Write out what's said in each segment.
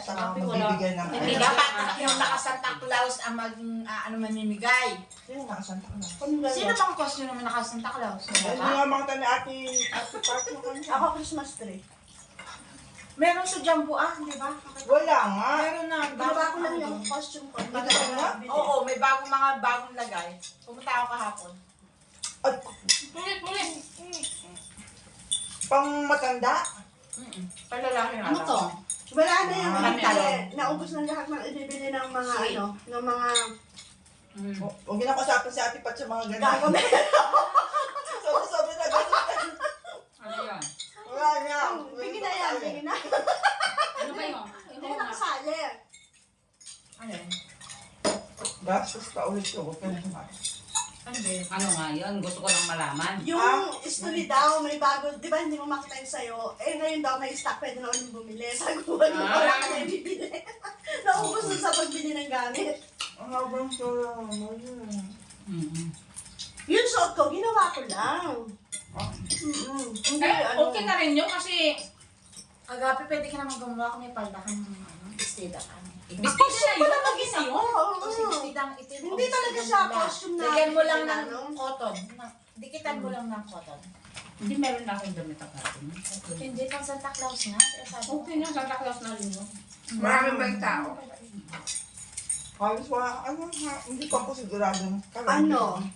Saka magbibigay ng Hindi dapat yung naka-Santa Claus ang mamimigay. Sino naka-Santa Claus? Sino bang costume naman naka-Santa Claus? Hindi nga mga tani ate Park mo kanya. Ako Christmas tree. Meron sa Jumbo di ba? Wala nga. Meron na. Ginawa ko lang yung costume ko. Hindi ka nga? Oo, may bagong lagay. Pumunta ako kahapon. At pang matanda? Palalaki na Ano to? Wala na yung Pantalon. naubos na lahat ng ibibili ng mga ng mga Huwag na kausapin si ate Pat sa mga ganun. gagawin. Sabi na ganun. Ano yan? Wala nga. Bigyan na yan, bigyan na. Ano ba yun? Hindi na nakasali. Ano yun? Bastos pa ulit ko. Huwag ka na sumabi. Ano ba yun? Ano nga yun? Gusto ko lang malaman. Yung story daw, may bago, di ba hindi mo makita yung sa'yo? Eh ngayon daw may stock, pwede na ulit bumili. Sabi ko, wala na bibili. Naubos na sa pagbili ng gamit. Ang habang solo mo yun. Yung suot ko, ginawa ko lang. Hindi, Okay na rin yun kasi Agapi, pwede ka naman gumawa kung may palda ka ng istida ka. biscuit na yun. Mag-isa yun. Kasi istidang itim. Hindi talaga siya costume na. Lagyan mo lang ng ano. cotton. Dikitan mo lang ng cotton. Hindi meron na akong damit ang atin. Hindi, pang Santa Claus na. Okay na, Santa Claus na rin yun. Marami ba yung tao? Halos wala, hindi pa ako siguradong. Ano,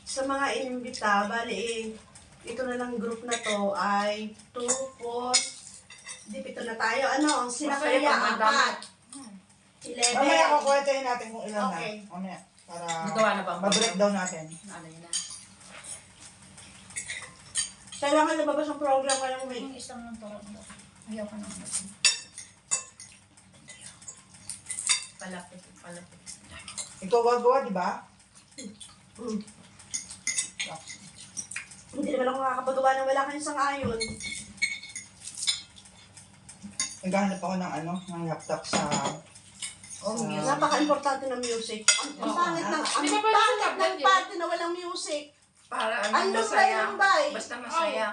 sa mga inimbita, bali ito na lang group na to ay 2, 4, di pito na tayo. Ano, sila Masaya kaya pag 4. Mamaya 11. kukwentahin natin kung ilan Okay. na. Mamaya. Para Nagawa na ba? ma-breakdown natin. Ano yun na? Kailangan nababas ang program ngayong week. Yung isang ng toro mo. Ayaw ka naman. Palapit. Ikaw gagawa, di ba? Hindi naman ako makakapagawa ng wala kayong sang-ayon. Naghahanap ako ng laptop sa... Napaka-importante ng music. Ang pangit ng Di ba pwede sa tablet yun? party na walang music. Para Ano ano, ba masaya. yung bay? Basta masaya.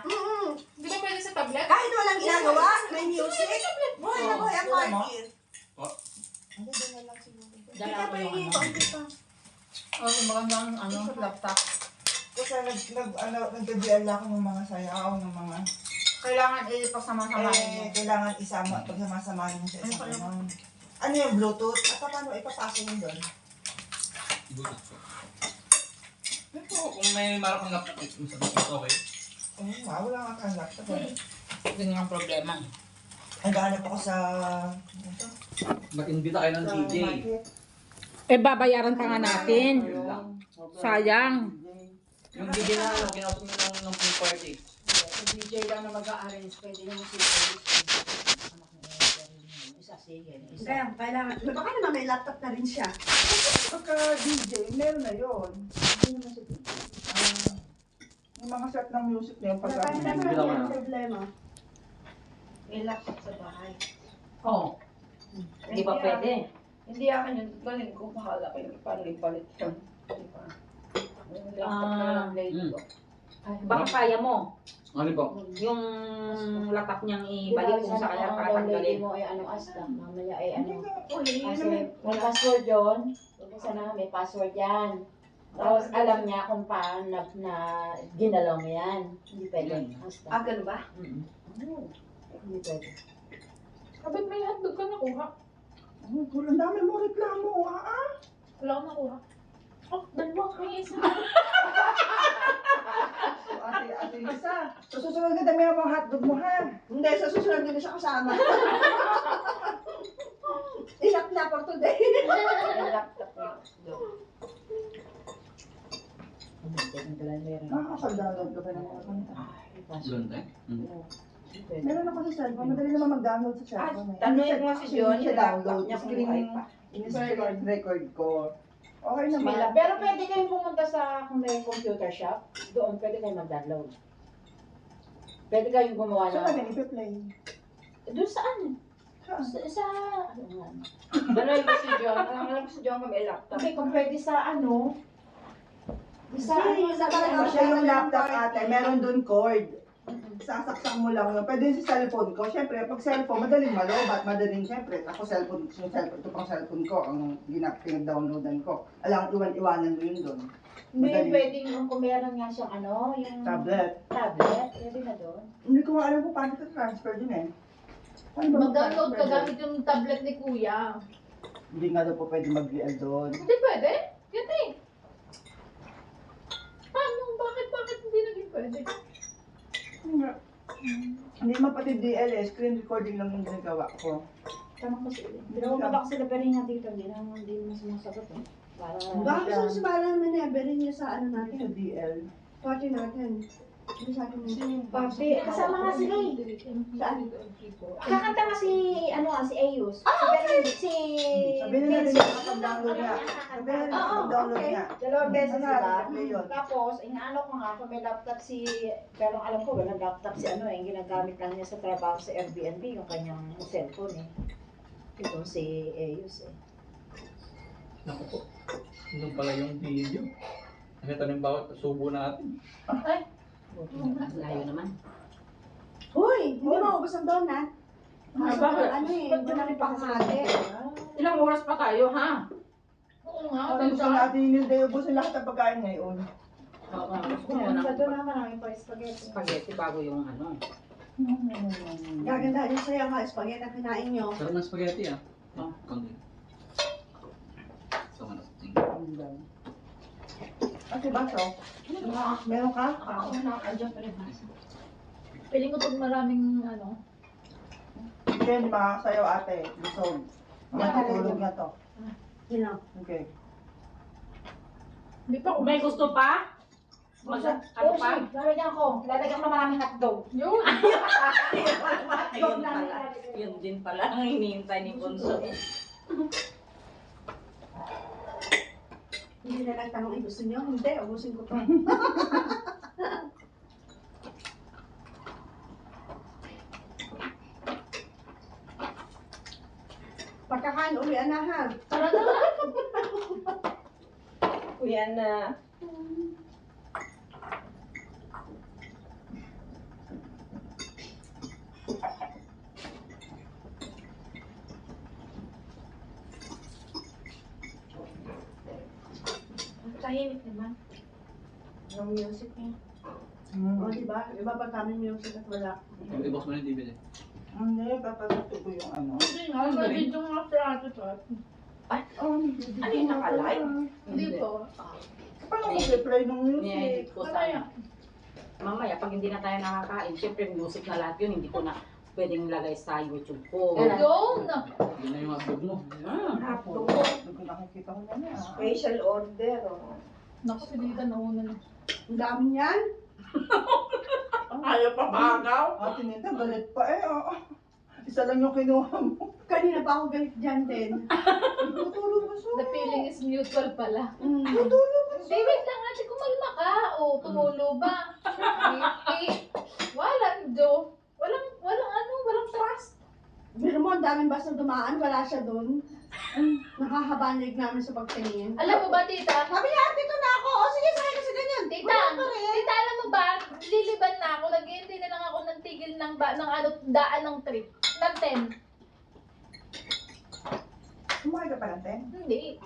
Di ba pwede sa tablet? Kahit walang ginagawa, may music. Buhay na buhay ang party. Ano din na lang siguro. Dala mo yung ano. Oh, magandang laptop. Kasi nagka-DL ako ng mga sayaw, ng mga... Kailangan pagsama-samahin mo. Kailangan isama, pagsama-samahin mo sa isang ano. Ano yung Bluetooth? At paano ipapasok mo doon? Pero kung may marap ng laptop, okay. Wala nga kang laptop. Yun nga ang problema. Naghahanap ako sa... Mag-invita kayo ng DJ. Eh, babayaran pa nga natin. Sayang. Yung DJ na kinausap nyo lang ng pool party. Sa DJ lang na mag-a-arrange, pwede naman si Alice. Anak ni isa, sige. Isa. Kaya, kailangan. Baka naman may laptop na rin siya. Pagka DJ, meron na yun. Hindi naman sa DJ. Yung mga set ng music na yung pagka... Kaya naman Bilawan yung na. problema. May laptop sa bahay. Oo. Di ba pwede? Hindi akin yun. Galing ko, bahala kayo. Paano ipalit yun? Yung laptop na lang lady ko. Baka kaya mo. Ano po? Yung laptop niyang ibalik kung sa kanya kakatanggalin. mo ay ano, asta. Mamaya ay ano. Uli, Kasi may password yun. Sana may password yan. Tapos alam niya kung paano na ginalaw mo yan. Hindi pwede. Asta. Ganun ba? Hindi pwede. Kapit may hotdog ka nakuha. Ang dami mo reklamo, Wala akong nakuha. Oh, dalawa. May isa. Ate Lisa, sa susunod na dami ang hotdog mo, ha? Hindi, sa susunod din siya kasama. Ilap na for today. May laptop na. Nakakapag-download ka pa ng mga kanta. Doon tayo? Meron ako sa cellphone, madali naman mag-download sa cellphone. Tanungin mo si John, Siya yung laptop download, niya kung screen, okay pa. in-screen record ko. Okay naman. Bismillah. Pero pwede kayong pumunta sa kung may computer shop. Doon pwede kayong mag-download. Pwede kayong gumawa Saan ng... namin ipi-play? Doon saan? Saan? Sa... Ano nga? Tanungin mo si John. Alam ko si John kung may laptop. Okay, kung pwede sa ano... Sa ano, sa Kasi yung laptop ate, meron doon cord. sasaksak mo lang yun. Pwede yun sa cellphone ko. Siyempre, pag cellphone, madaling malobat, madaling siyempre. Ako cellphone, ito pang cellphone ko, ang pinag-downloadan ko. Alam, iwanan mo yun doon. Hindi Madali. pwedeng kung meron nga siyang yung Tablet. tablet, pwede na doon. Hindi ko nga alam kung paano ito transfer din eh. Paano ba Mag-download ka mag-transfer gamit yung tablet ni Kuya. doon? Hindi nga daw po pwede mag-VL doon. Hindi pwede. Yan eh. Paano? Bakit hindi naging pwede? Hindi man pati DL eh, screen recording lang yung ginagawa ko. Tanong ko sila. Dalawa ba sila pero nga dito, hindi naman sumasagot eh. Para, Baka gusto mo sumala naman na berin niya sa ano Natin sa natin. DL. Party natin. Hindi sa akin mo. Papi, kasama nga sila eh. Saan? Kakanta nga si Ayus. Si Berin, si... Sabihin na natin Vincent. yung kapag-download niya. Sabihin na natin Oo, kapag-download okay. niya. Dalawang beses Ano, sila. replay yun. Tapos, inaano ko nga, kung may laptop si... Pero alam ko, walang laptop si yung ginagamit lang niya sa trabaho sa Airbnb, yung kanyang cellphone eh. Ito si Ayus eh. Naku po. Ano pala yung video? Ito na yung bawat subo natin. Layo naman. Hoy, hindi maubos ang donut. bakit? Ano eh, hindi namin pakakate. Ilang oras pa tayo, ha? Oo nga. Gusto ganda. natin yung Nilde, ubusin lahat ng pagkain ngayon. Oo, gusto ko Yan, muna sa doon naman namin pa spaghetti. spaghetti bago yung ano. Gaganda din sa'yo ang spaghetti na kinain nyo. Sarap ng spaghetti ah. Oh, konti. So, ano? Ate Baso, meron ka? Ako na, adjust pa rin ba? Piling ko pag maraming Ken, makakasayaw ate. Busog. Matutulog na to. You know. Okay. Hindi pa May gusto pa? Ano pa? Lalagyan ko. Lalagyan ko maraming hotdog. yun. Ayun pala. Yun din pala ang hinihintay ni Bunso. Hindi na lang tanong, gusto nyo? Hindi, ubusin ko to. Pagkakain, uwian na ha. Tara na. Kuya na. Tahimik naman. Yung music niya. O, diba? Iba pag kami music at wala. I-box mo na yung DVD. Hindi, papaluto ko yung ano. Hindi nga. May video nga sa ato to. Oh, Ano yung naka-live? Hindi po. Paano ko play ng music? Niyahit ko Mamaya. sana. Mamaya, pag hindi na tayo nakakain, syempre music na lahat yun, hindi ko na pwedeng lagay sa YouTube ko. Yun. Yun na yung upload mo. Hotdog. Hotdog nakikita ko na yan. Special order. Naku, si Dita nauna na. Ang dami niyan. Ayaw pa bagaw. Ate Nita, galit pa eh. Oo. Isa lang yung kinuha mo. Kanina pa ako galit dyan din. Tutulog mo The feeling is mutual pala. Tutulog mo Hindi, wait lang ate, kumalma ka. O, tumulo ba? Walang do. Walang trust. Pero mo, ang daming basta dumaan, wala siya doon. Nakakabanlig namin sa pagtingin. Alam mo ba, tita? Sabi niya, dito na ako. O sige, sakay kasi ganyan. Tita, Wala pa rin. tita, alam mo ba, liliban na ako. Naghihintay na lang ako ng tigil ng daan ng trip. Ng 10. Kumain ka pa ng ten? Hindi.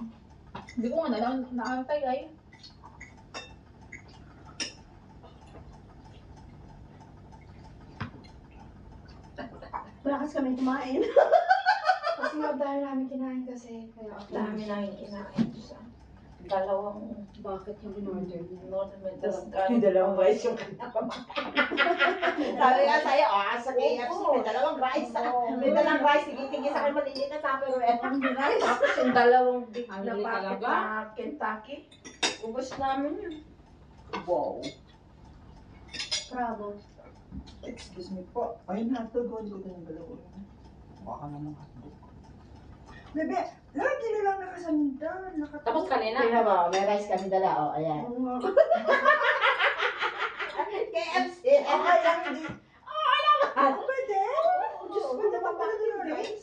Hindi ko nga naantay ay. Malakas kami kumain. Kasi nga dahil namin kinain kasi. Kaya ako. Dami na yung kinain sa dalawang Bakit yung in-order niya? may dalawang rice yung Sabi nga sa'yo, sa KFC, may dalawang rice. May dalawang rice, sige sa akin maliliit na tupperware. Tapos yung dalawang big Ang na lili packet talaga. na Kentucky. Ubus namin yun. Wow. Bravo. Excuse me po. Ayun, hotdog. Hindi ko yung dalawa. Baka naman hotdog. Bebe, lagi na lang nakasandal. Tapos kanina, Tingnan mo, may rice kami dala, o, ayan. KFC! Okay lang, hindi. Oh, alam mo. Pwede? Diyos ko, naman pala yung rice.